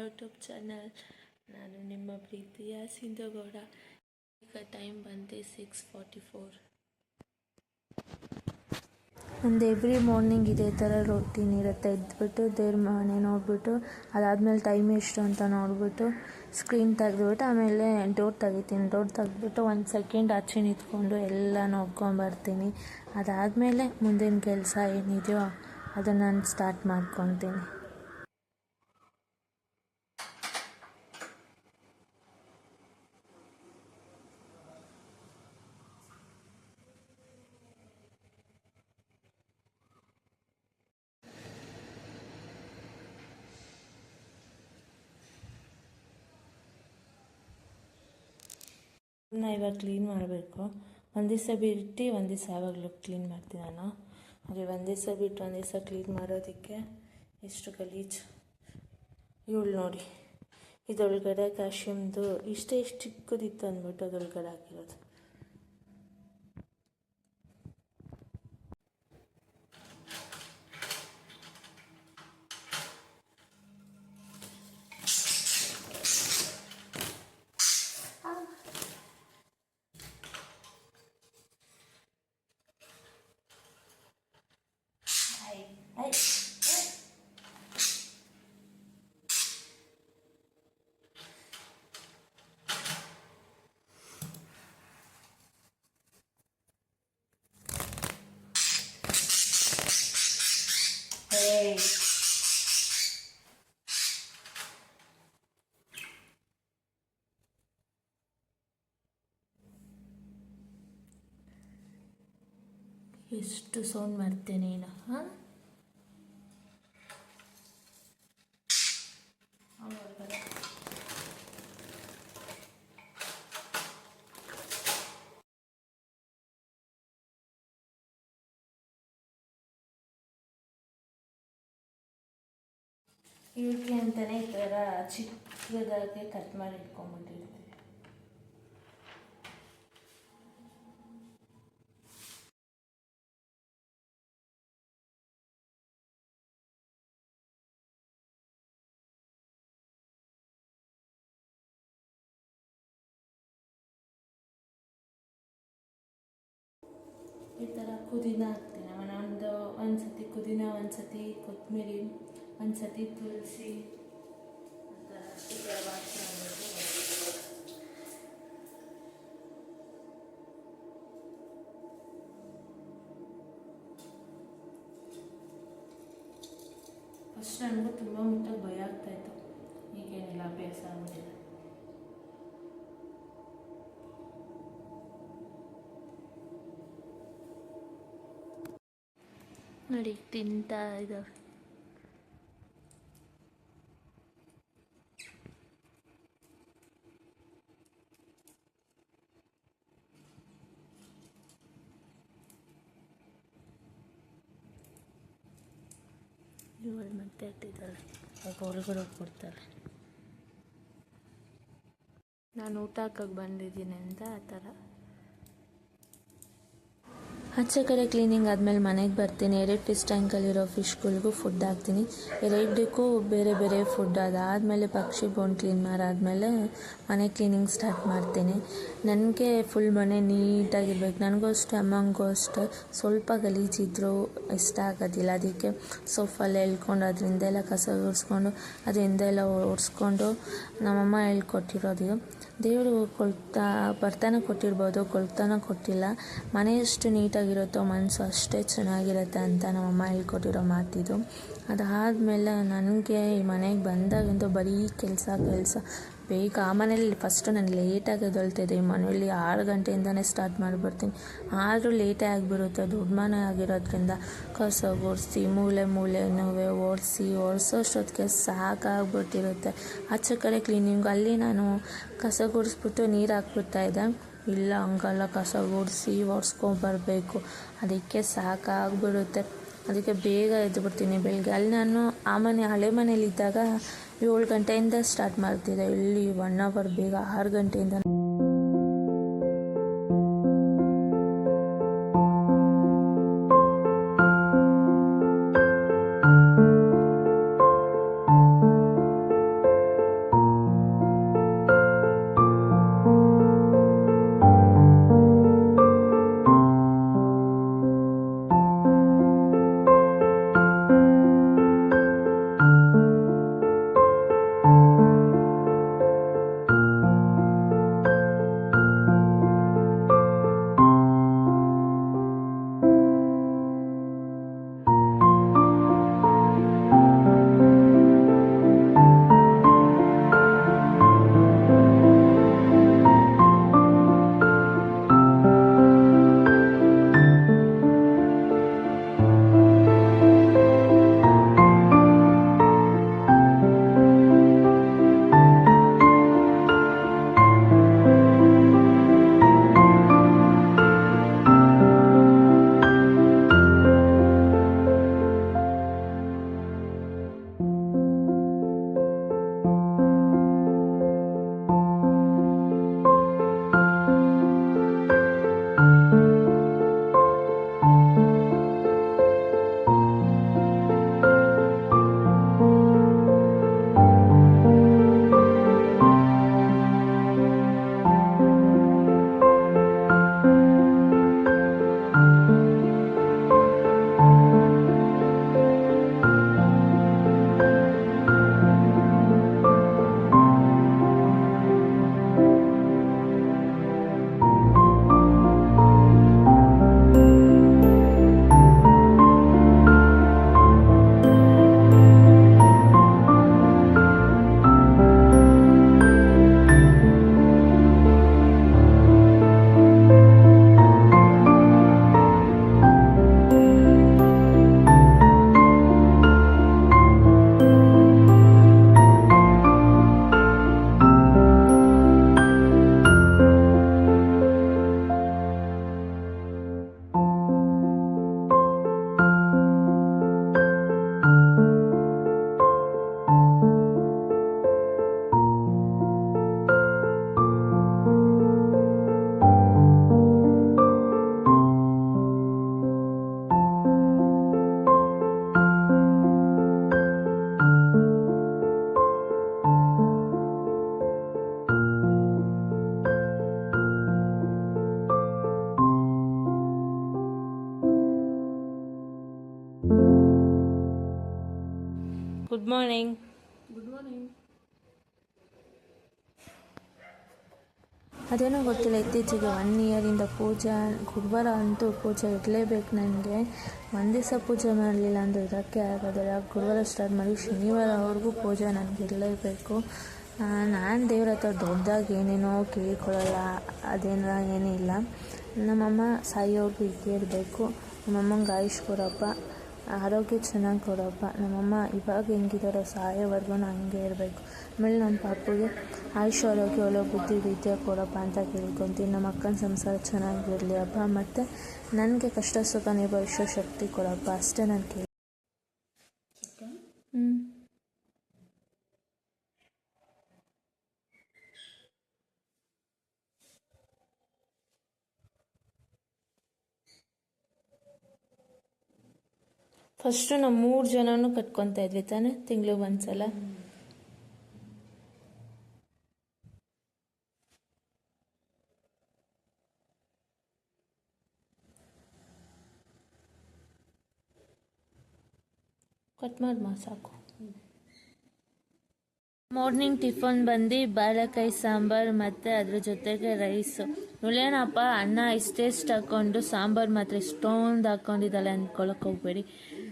YouTube channel. ನಾನು ನಿಮ್ಮ ಪ್ರೀತಿಯ ಸಿಂಧುಗೌಡ. ಈಗ ಟೈಮ್ ಬಂದು 6:44. ಒಂದು ಎವ್ರಿ ಮಾರ್ನಿಂಗ್ ಇದೇ ಥರ ರೊಟೀನ್ ಇರುತ್ತೆ. ಎದ್ಬಿಟ್ಟು ದೇವ್ರ ಮನೆ ನೋಡಿಬಿಟ್ಟು ಅದಾದಮೇಲೆ ಟೈಮ್ ಎಷ್ಟು ಅಂತ ನೋಡಿಬಿಟ್ಟು ಸ್ಕ್ರೀನ್ ತೆಗೆದ್ಬಿಟ್ಟು ಆಮೇಲೆ ಡೋರ್ ತೆಗಿತೀನಿ. ಡೋರ್ ತೆಗೆದ್ಬಿಟ್ಟು 1 ಸೆಕೆಂಡ್ ಆಚೆ ನಿಂತ್ಕೊಂಡು ಎಲ್ಲ ನೋಡ್ಕೊಂಬರ್ತೀನಿ. ಅದಾದಮೇಲೆ ಮುಂದಿನ ಕೆಲಸ ಏನಿದೆಯೋ ಅದನ್ನು ನಾನು ಸ್ಟಾರ್ಟ್ ಮಾಡ್ಕೊತೀನಿ. ಇವಾಗ ಕ್ಲೀನ್ ಮಾಡಬೇಕು. ಒಂದು ದಿವಸ ಬಿಟ್ಟು ಒಂದು ದಿವಸ ಯಾವಾಗಲೂ ಕ್ಲೀನ್ ಮಾಡ್ತೀನಿ ನಾನು. ಹಾಗೆ ಒಂದು ದಿವಸ ಬಿಟ್ಟು ಒಂದು ದಿವಸ ಕ್ಲೀನ್ ಮಾಡೋದಕ್ಕೆ ಎಷ್ಟು ಗಲೀಜು. ಇವಳು ನೋಡಿ, ಇದೊಳಗಡೆ ಕ್ಯಾಶಿಯಮ್ದು ಇಷ್ಟು ಚಿಕ್ಕದಿತ್ತು ಅಂದ್ಬಿಟ್ಟು ಅದೊಳಗಡೆ ಹಾಕಿರೋದು. ಎಷ್ಟು ಸೌಂಡ್ ಮಾಡ್ತೇನೆ ನೀನು. ಹಾಂ, ಇವಳಿಗೆ ಅಂತಲೇ ಈ ಥರ ಚಿಕ್ಕದಾಗೆ ಕಟ್ ಮಾಡಿ ಇಟ್ಕೊಂಡ್ಬಿಟ್ಟಿರ್ತೀವಿ. ಈ ಥರ ಪುದೀನ ಹಾಕ್ತೀನಿ. ಒಂದು ಸತಿ ಪುದೀನ, ಒಂದು ಸತಿ ಕೊತ್ತಂಬರಿ, ಒಂದು ಸತಿ ತುಳಸಿ, ಈ ಥರ ಫಸ್ಟ್ ನನಗೂ ತುಂಬ ಮುಟ್ಟಾಗಿ ಭಯ ಆಗ್ತಾಯಿತ್ತು. ಈಗೇನಿಲ್ಲ, ಅಭ್ಯಾಸ ಆಗೋದಿಲ್ಲ. ನೋಡಿ ತಿಂತಾ ಇದ್ದಾವೆ. ಇವಳು ಮತ್ತೆ ಇಟ್ಟಿದ್ದಾಳೆ, ಆಗ ಒಳಗಡೆ ಹೋಗ್ಬಿಡ್ತಾಳೆ. ನಾನು ಊಟ ಹಾಕಕ್ಕೆ ಬಂದಿದ್ದೀನಿ ಅಂತ ಆ ಥರ. ಆಚೆ ಕಡೆ ಕ್ಲೀನಿಂಗ್ ಆದಮೇಲೆ ಮನೆಗೆ ಬರ್ತೀನಿ. 2 ಫಿಶ್ ಟ್ಯಾಂಕಲ್ಲಿರೋ ಫಿಶ್ಗಳಿಗೂ ಫುಡ್ ಹಾಕ್ತೀನಿ. 2ಕ್ಕೂ ಬೇರೆ ಬೇರೆ ಫುಡ್. ಅದಾದಮೇಲೆ ಪಕ್ಷಿ ಬೋನ್ ಕ್ಲೀನ್ ಮಾಡಾದಮೇಲೆ ಮನೆ ಕ್ಲೀನಿಂಗ್ ಸ್ಟಾರ್ಟ್ ಮಾಡ್ತೀನಿ. ನನಗೆ ಫುಲ್ ಮನೆ ನೀಟಾಗಿರ್ಬೇಕು. ನನಗೂ ಅಷ್ಟೇ, ಅಮ್ಮಂಗೂ ಅಷ್ಟೇ. ಸ್ವಲ್ಪ ಗಲೀಜಿದ್ರೂ ಇಷ್ಟ ಆಗೋದಿಲ್ಲ. ಅದಕ್ಕೆ ಸೋಫಲ್ಲಿ ಎಳ್ಕೊಂಡು ಅದರಿಂದೆಲ್ಲ ಕಸ ಗುಡಿಸ್ಕೊಂಡು ಅದರಿಂದೆಲ್ಲ ಒರೆಸ್ಕೊಂಡು ನಮ್ಮಮ್ಮ ಹೇಳ್ಕೊಟ್ಟಿರೋದು. ದೇವರು ಬರ್ತಾನೆ ಕೊಟ್ಟಿರ್ಬೋದು, ಕೊಳ್ತಾನೆ ಕೊಟ್ಟಿಲ್ಲ. ಮನೆ ಎಷ್ಟು ನೀಟಾಗಿರುತ್ತೋ ಮನಸ್ಸು ಅಷ್ಟೇ ಚೆನ್ನಾಗಿರುತ್ತೆ ಅಂತ ನಮ್ಮಮ್ಮ ಹೇಳ್ಕೊಟ್ಟಿರೋ ಮಾತಿದು. ಅದಾದಮೇಲೆ ನನಗೆ ಈ ಮನೆಗೆ ಬಂದಾಗಂತೂ ಬರೀ ಕೆಲಸ ಬೇಗ. ಆ ಮನೇಲಿ ಫಸ್ಟು ನಾನು ಲೇಟಾಗಿ ಎದ್ದೇಳ್ತಿದ್ದೆ. ಈ ಮನೆಯಲ್ಲಿ 6 ಗಂಟೆಯಿಂದನೇ ಸ್ಟಾರ್ಟ್ ಮಾಡಿಬಿಡ್ತೀನಿ. ಆದರೂ ಲೇಟೇ ಆಗಿಬಿಡುತ್ತೆ. ದೊಡ್ಡ ಮನೆ ಆಗಿರೋದ್ರಿಂದ ಕಸ ಗುಡಿಸಿ ಮೂಲೆನೂ ಒರೆಸೋಷ್ಟೊತ್ತಿಗೆ ಸಾಕಾಗ್ಬಿಟ್ಟಿರುತ್ತೆ. ಆಚೆ ಕಡೆ ಕ್ಲೀನಿಂಗು ಅಲ್ಲಿ ನಾನು ಕಸ ಗುಡಿಸ್ಬಿಟ್ಟು ನೀರು ಹಾಕ್ಬಿಡ್ತಾಯಿದ್ದೆ. ಇಲ್ಲ, ಹಂಗಲ್ಲ, ಕಸ ಗುಡಿಸಿ ಒರೆಸ್ಕೊಂಬರ್ಬೇಕು. ಅದಕ್ಕೆ ಸಾಕಾಗ್ಬಿಡುತ್ತೆ. ಅದಕ್ಕೆ ಬೇಗ ಎದ್ದುಬಿಡ್ತೀನಿ ಬೆಳಗ್ಗೆ. ಅಲ್ಲಿ ನಾನು ಹಳೆ ಮನೇಲಿದ್ದಾಗ 7 ಗಂಟೆಯಿಂದ ಸ್ಟಾರ್ಟ್ ಮಾಡ್ತಿದ್ದೆ. ಇಲ್ಲಿ 1 ಅವರ್ ಬೇಗ 6 ಗಂಟೆಯಿಂದ. Good morning. Good morning. ಅದೇನೋ ಗೊತ್ತಿಲ್ಲ, ಇತ್ತೀಚೆಗೆ 1 ಇಯರಿಂದ ಪೂಜೆ, ಗುರುವಾರ ಅಂತೂ ಪೂಜೆ ಇರಲೇಬೇಕು ನನಗೆ. ಒಂದು ದಿವಸ ಪೂಜೆ ಮಾಡಲಿಲ್ಲ ಅಂದರೆ ಇರೋಕ್ಕೆ ಆಗೋದಿಲ್ಲ. ಗುರುವಾರ ಸ್ಟಾರ್ಟ್ ಮಾಡಿ ಶನಿವಾರವರೆಗೂ ಪೂಜೆ ನನಗೆ ಇರಲೇಬೇಕು. ನಾನು ದೇವ್ರ ಹತ್ರ ದೊಡ್ಡದಾಗಿ ಏನೇನೋ ಕೇಳ್ಕೊಳ್ಳಲ್ಲ, ಅದೇನೋ ಏನಿಲ್ಲ. ನಮ್ಮಮ್ಮ ಸಾಯೋರ್ಗೂ ಇದ್ದೇ ಇರಬೇಕು. ನಮ್ಮಮ್ಮಂಗೆ ಆಯುಷ್ ಕೊಡಪ್ಪ, ಆರೋಗ್ಯ ಚೆನ್ನಾಗಿ ಕೊಡಪ್ಪ. ನಮ್ಮಮ್ಮ ಇವಾಗ ಹೆಂಗಿದಾರೋ ಸಾಯೋವರೆಗೂ ಹಂಗೆ ಇರಬೇಕು. ಆಮೇಲೆ ನಮ್ಮ ಪಾಪುಗೆ ಆಯುಷ್ ಆರೋಗ್ಯ ಒಳ್ಳೆ ಬುದ್ಧಿ ವಿದ್ಯೆ ಕೊಡಪ್ಪ ಅಂತ ಕೇಳ್ಕೊತೀನಿ. ನಮ್ಮ ಅಕ್ಕನ ಸಂಸಾರ ಚೆನ್ನಾಗಿರಲಿ ಅಪ್ಪ, ಮತ್ತು ನನಗೆ ಕಷ್ಟ ಸುಖ ನಿಭಾಯಿಸೋ ಶಕ್ತಿ ಕೊಡಪ್ಪ, ಅಷ್ಟೇ ನಾನು ಕೇಳಿ. ಫಸ್ಟು ನಾವು 3 ಜನನೂ ಕಟ್ಕೊತಾ ಇದ್ವಿ ತಾನೆ, ತಿಂಗ್ಳಿಗೆ ಒಂದ್ಸಲ. ಕಟ್ ಮಾಡಿ ಸಾಕು. ಮಾರ್ನಿಂಗ್ ಟಿಫನ್ ಬಂದು ಬಾಳೆಕಾಯಿ ಸಾಂಬಾರು ಮತ್ತು ಅದ್ರ ಜೊತೆಗೆ ರೈಸು. ಇವಳೇನಪ್ಪ ಅನ್ನ ಇಷ್ಟೆಷ್ಟು ಹಾಕ್ಕೊಂಡು ಸಾಂಬಾರು ಮಾತ್ರ ಇಷ್ಟೊಂದು ಹಾಕ್ಕೊಂಡಿದ್ದಾಳೆ ಅಂದ್ಕೊಳಕ್ಕೆ ಹೋಗ್ಬೇಡಿ.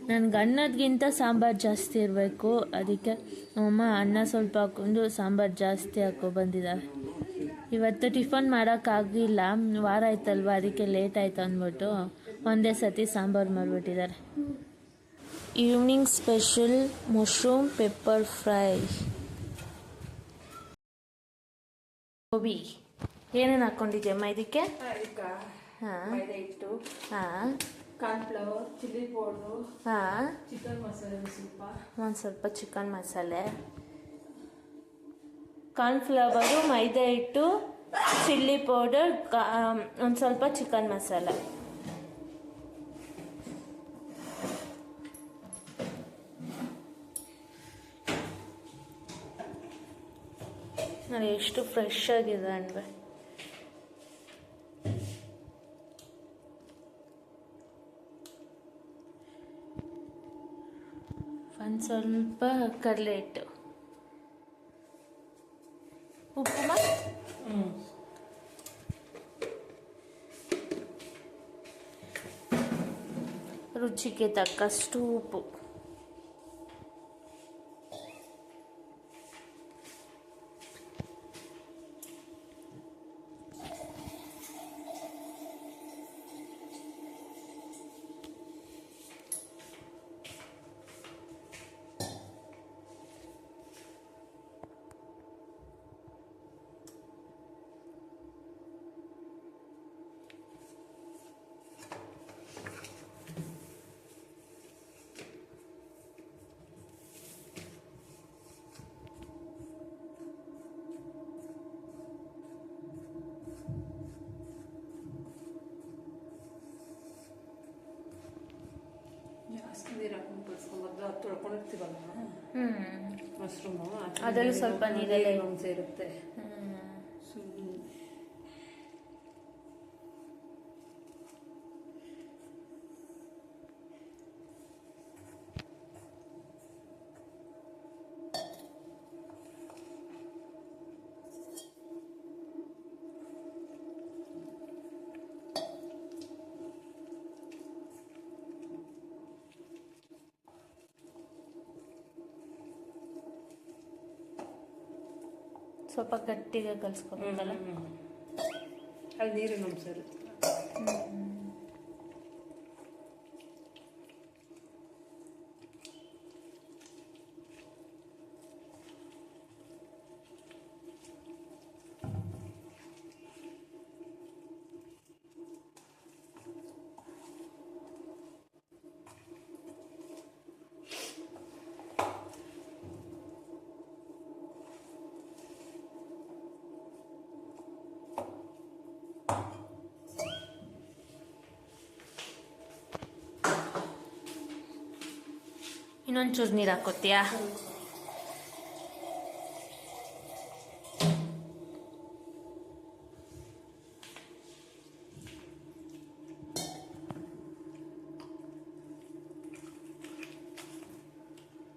ನನಗೆ ಅನ್ನದ್ಗಿಂತ ಸಾಂಬಾರು ಜಾಸ್ತಿ ಇರಬೇಕು. ಅದಕ್ಕೆ ನಮ್ಮಮ್ಮ ಅನ್ನ ಸ್ವಲ್ಪ ಹಾಕ್ಕೊಂಡು ಸಾಂಬಾರು ಜಾಸ್ತಿ ಬಂದಿದ್ದಾಳೆ. ಇವತ್ತು ಟಿಫನ್ ಮಾಡೋಕ್ಕಾಗಿಲ್ಲ, ವಾರ ಆಯ್ತಲ್ವ, ಅದಕ್ಕೆ ಲೇಟ್ ಆಯ್ತು ಅಂದ್ಬಿಟ್ಟು ಒಂದೇ ಸತಿ ಸಾಂಬಾರು ಮಾಡಿಬಿಟ್ಟಿದ್ದಾರೆ. Evening special mushroom pepper fry. Gobi ಏನೇನು ಹಾಕ್ಕೊಂಡಿದ್ಯಮ್ಮ ಇದಕ್ಕೆ? ಹಾಂ, ಮೈದಾ ಹಿಟ್ಟು, ಹಾಂ, ಕಾರ್ನ್ಫ್ಲವರ್, ಚಿಲ್ಲಿ ಪೌಡ್ರು, ಹಾಂ, ಚಿಕನ್ ಮಸಾಲೆ ಒಂದು ಸ್ವಲ್ಪ ಚಿಕನ್ ಮಸಾಲೆ, ಕಾರ್ನ್ಫ್ಲವರು, ಮೈದಾ ಹಿಟ್ಟು, ಚಿಲ್ಲಿ ಪೌಡರ್, ಒಂದು ಸ್ವಲ್ಪ ಚಿಕನ್ ಮಸಾಲೆ. ನೋಡಿ ಎಷ್ಟು ಫ್ರೆಶ್ ಆಗಿದೆ ಅಂದರೆ. ಒಂದು ಸ್ವಲ್ಪ ಕಡಲೆ ಹಿಟ್ಟು, ಉಪ್ಪು, ರುಚಿಗೆ ತಕ್ಕಷ್ಟು ಉಪ್ಪು. ಜಾಸ್ತಿ ನೀರು ಹಾಕೊಂಡು ಕಲಿಸ್ಕೊಂಬಾರ್ದು. ಅದು ತೊಳ್ಕೊಂಡಿರ್ತೀವಲ್ಲ ಮಶ್ರೂಮು, ಅದರಲ್ಲಿ ಸ್ವಲ್ಪ ನೀರಲ್ಲೇ ಸೇರುತ್ತೆ. ಸ್ವಲ್ಪ ಗಟ್ಟಿಗೆ ಕಲಿಸ್ಕೊಬೇಕಲ್ಲ, ಅಲ್ಲಿ ನೀರಿನ ಅಂಶ ಇರುತ್ತೆ. ಇನ್ನೊಂಚೂರು ನೀರು ಹಾಕೋತೀಯಾ?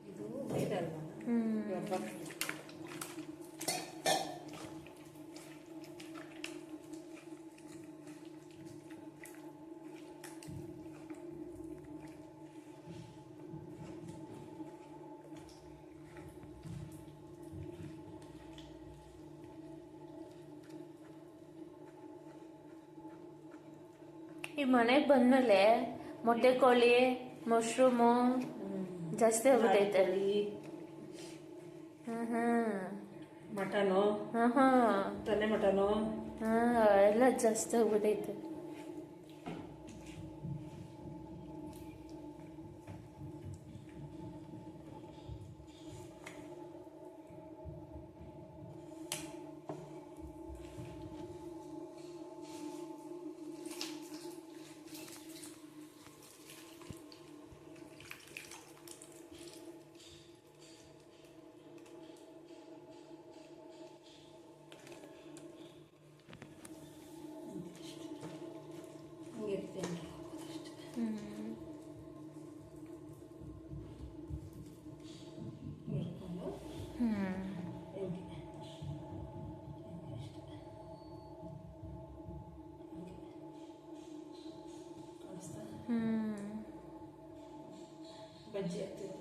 ಇದು ಮೈದಾ ಅಲ್ವಾ? ಈ ಮನೆಗೆ ಬಂದಮೇಲೆ ಮೊಟ್ಟೆ ಕೋಳಿ ಮಶ್ರೂಮು ಜಾಸ್ತಿ ಆಗ್ಬಿಟ್ಟೈತೆ. ಮಟನು ತಲೆ ಮಟನು ಎಲ್ಲ ಜಾಸ್ತಿ ಆಗ್ಬಿಟ್ಟೈತೆ. ಬಜ್ಜಿ ಆಗ್ತಿಲ್ಲ.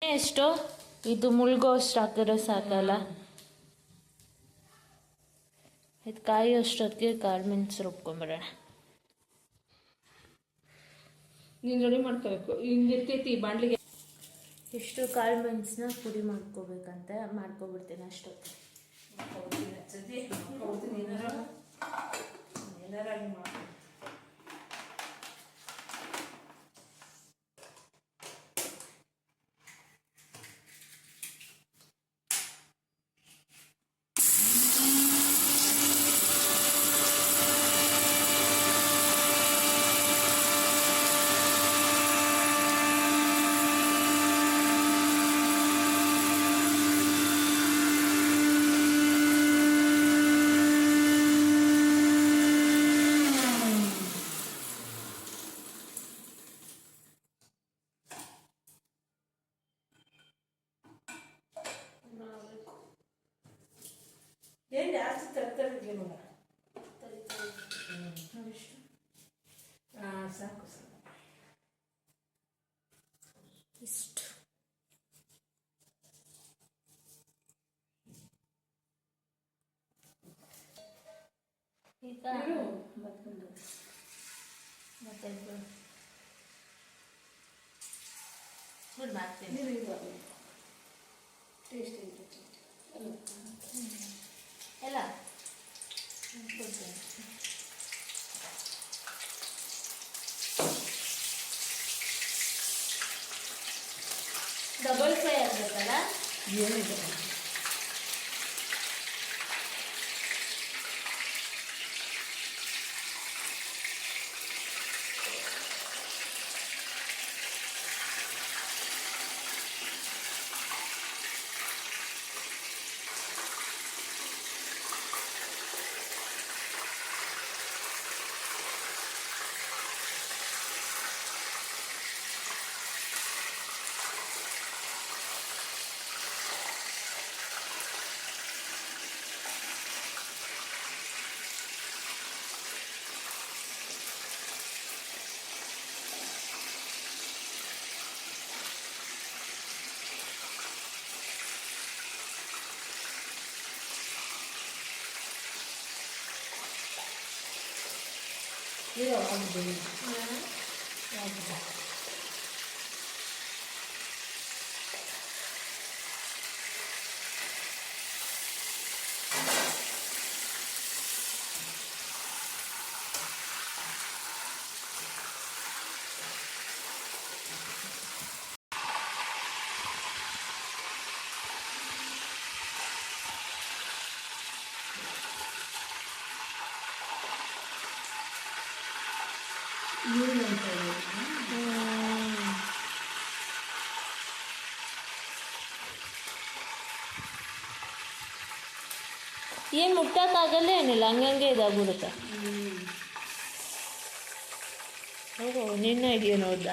ಎಷ್ಟು ಇದು ಮುಳುಗೋ ಅಷ್ಟು ಹಾಕಿದ್ರೆ ಸಾಕಲ್ಲ. ಇದು ಕಾಯಿ ಅಷ್ಟೊತ್ತಿಗೆ ಕಾಳು ಮೆಣಸು ರುಬ್ಕೊಂಬರೋಣ. ನೀನು ರೆಡಿ ಮಾಡ್ಕೋಬೇಕು. ಹಿಂಗಿರ್ತೈತಿ ಬಾಂಡ್ಲಿಗೆ. ಇಷ್ಟು ಕಾಳು ಮೆಣಸನ್ನ ಪುಡಿ ಮಾಡ್ಕೋಬೇಕಂತೆ, ಮಾಡ್ಕೊಬಿಡ್ತೀನಿ ಅಷ್ಟೊತ್ತು. ಏನು ಜಾಸ್ತಿ ತರ್ತಾರೆ ಮಗ. ಸಾಕು ಇಷ್ಟು ಈಗ ಮತ್ತೆ ಮಾಡ್ತೀನಿ. ಟೇಸ್ಟ್ ಎಲ್ಲ ಡಬಲ್ ಫ್ರೈ ಆಗಬೇಕಲ್ಲ. ಏನಿದೆ ಇದು ಆಗಿದೆ. ಏನು ಮುಟ್ಟಕ್ಕಾಗಲ್ಲ ಏನಿಲ್ಲ, ಹಂಗಂಗೆ ಇದಾಗ್ಬಿಡುತ್ತೆ. ಓಹೋ ನಿನ್ನ ಐಡಿಯಾ ನೋಡ್ದ.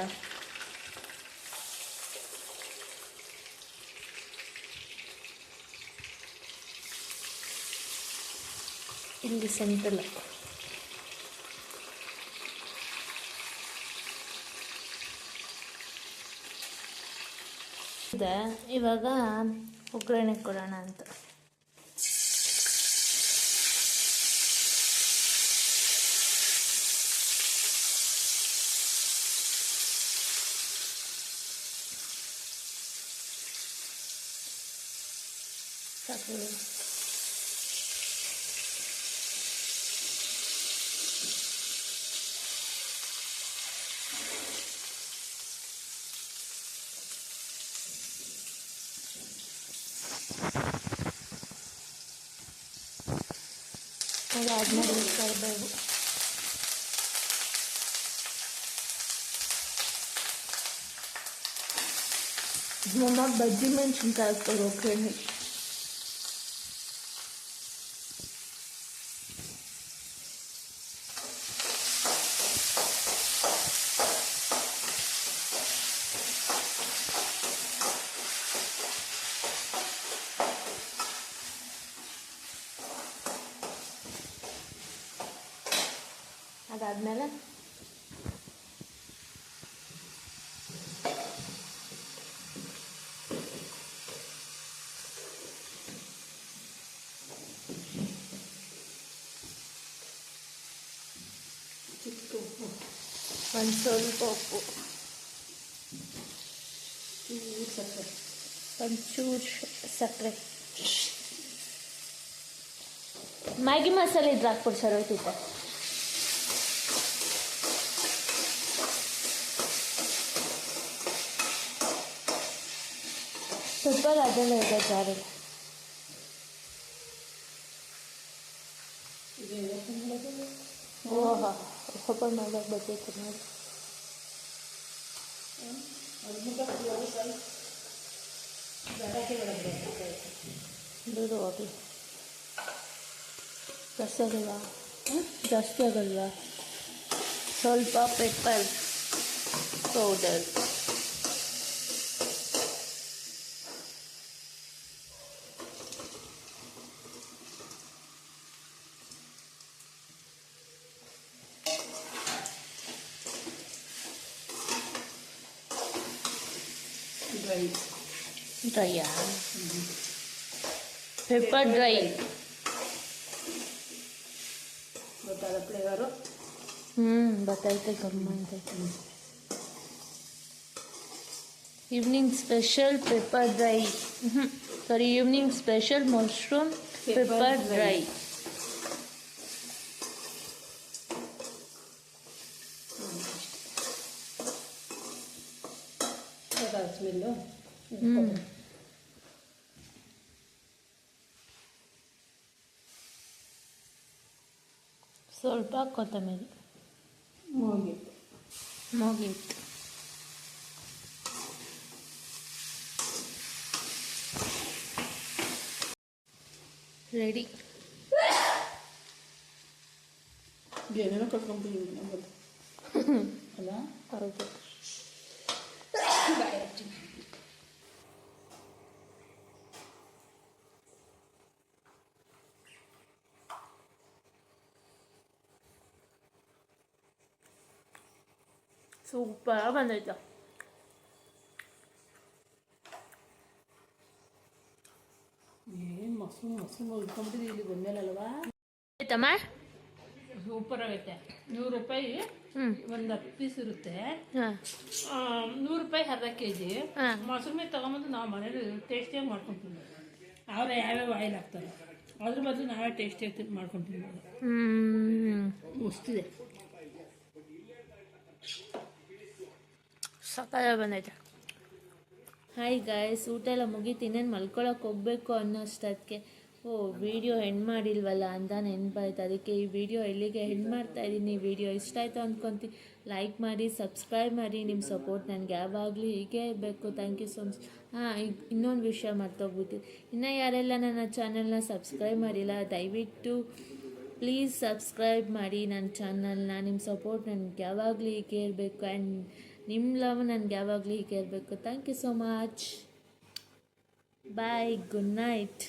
ಇಲ್ಲಿ ಸೆಂಟ್ರಲ್ ಇದೆ. ಇವಾಗ ಒಗ್ಗರಣೆ ಕೊಡೋಣ ಅಂತ. ಸಾಕು. ಅದಾದ್ಮೇಲೆ ಕರಿಬೇವು, ಮಮ್ಮ ಬಜ್ಜಿ ಮೆಣಸಿನ್ಕಾಯಿ ಹಾಕ್ತಾರೆ ಒಗ್ಗರಣೆ. ಅದಾದಮೇಲೆ ಒಂದು ಸ್ವಲ್ಪ ಉಪ್ಪು, ಒಂಚೂರು ಸಕ್ಕರೆ, ಮ್ಯಾಗಿ ಮಸಾಲೆ ಇದ್ರೆ ಹಾಕ್ಬಿಟ್ಟು ಸರ್ ಹೋಯ್ತೈತೆ. ಸ್ವಲ್ಪ ಅದೆಲ್ಲ ಇದೆ ಜಾರಲ್ಲಿ. ಓಹೋ ಓಪನ್ ಮಾಡೋಕೆ ಬರ್ತೈತೆ ನೋಡಿ. ಬಿಡು ಹೋಗಿ. ಜಾಸ್ತಿ ಆಗಲ್ವಾ? ಜಾಸ್ತಿ ಆಗಲ್ವಾ? ಸ್ವಲ್ಪ ಪೆಪ್ಪರ್ ಪೌಡರ್, ಡ್ರೈಯಾ? ಪೆಪ್ಪರ್ ಡ್ರೈ ಗೊತ್ತಾದ ಫ್ಲೇವರು. ಬರ್ತೈತೆ, ಗಮ್ಮ ಅಂತೈತೆ. Evening special pepper dry, sorry evening special mushroom pepper dry. Smell. ಸ್ವಲ್ಪ ಕೊತ್ತಂಬರಿ, ಮುಗೀತು. ರೆಡಿ. ಏನೇನೋ ಕಟ್ಕೊಂಡ್ಬಿಟ್ಟಿದ್ದೀವಿ ನಮ್ಮದು ಅಲ್ಲ. ಹೌದು. ಸೂಪರ್ ಬಂದೈತೆ. ಏನು ಮಸ್ಸು ಇಟ್ಕೊಂಡ್ಬಿಟ್ಟಿದ್ದೀವಿ ಇಲ್ಲಿ ಬಂದ್ಮೇಲಲ್ವಾ. ಆಯ್ತಮ್ಮ, ಸೂಪರ್ ಆಗೈತೆ. 100 ರೂಪಾಯಿ ಒಂದು 10 ಪೀಸ್ ಇರುತ್ತೆ. ಹಾಂ, 100 ರೂಪಾಯಿ ಅರ್ಧ kg. ಹಾಂ. ಮೊಸರು ಮೇಲೆ ತೊಗೊಂಬಂದು ನಾವು ಮನೇಲಿ ಟೇಸ್ಟಿಯಾಗಿ ಮಾಡ್ಕೊತೀವಿ. ಅವರೇ ಯಾವ್ಯಾವ ಆಯಿಲ್ ಹಾಕ್ತಾರೆ, ಅದ್ರ ಬದಲು ನಾವೇ ಟೇಸ್ಟಿಯಾಗಿ ಮಾಡ್ಕೊತೀವಿ. ಮಸ್ತಿದೆ, ಸಕಾಲ ಬಂದೈತೆ. ಹಾಯ್ ಗಾಯ್ಸ್, ಊಟ ಎಲ್ಲ ಮುಗೀತು. ಇನ್ನೇನು ಮಲ್ಕೊಳಕ್ಕೆ ಹೋಗ್ಬೇಕು ಅನ್ನೋಷ್ಟಕ್ಕೆ ವಿಡಿಯೋ ಎಂಡ್ ಮಾಡಿಲ್ವಲ್ಲ ಅಂತ ನೆನಪಾಯ್ತು. ಅದಕ್ಕೆ ಈ ವಿಡಿಯೋ ಇಲ್ಲಿಗೆ ಎಂಡ್ ಮಾಡ್ತಾಯಿದ್ದೀನಿ. ವಿಡಿಯೋ ಇಷ್ಟ ಆಯಿತು ಅಂದ್ಕೊತೀನಿ. ಲೈಕ್ ಮಾಡಿ, ಸಬ್ಸ್ಕ್ರೈಬ್ ಮಾಡಿ. ನಿಮ್ಮ ಸಪೋರ್ಟ್ ನನಗೆ ಯಾವಾಗಲೂ ಹೀಗೆ ಬೇಕು. Thank you so much. ಇನ್ನೊಂದು ವಿಷಯ ಮರ್ತೋಗ್ಬಿಟ್ಟು, ಇನ್ನು ಯಾರೆಲ್ಲ ನನ್ನ ಚಾನಲ್ನ ಸಬ್ಸ್ಕ್ರೈಬ್ ಮಾಡಿಲ್ಲ, ದಯವಿಟ್ಟು ಪ್ಲೀಸ್ ಸಬ್ಸ್ಕ್ರೈಬ್ ಮಾಡಿ ನನ್ನ ಚಾನಲ್ನ. ನಿಮ್ಮ ಸಪೋರ್ಟ್ ನನಗೆ ಯಾವಾಗಲೂ ಹೀಗೆ ಇರಬೇಕು ಆ್ಯಂಡ್ ನಿಮ್ಮ ಲವ್ ನನಗೆ ಯಾವಾಗಲೂ ಹೀಗೆ ಇರಬೇಕು. Thank you so much. Bye, good night.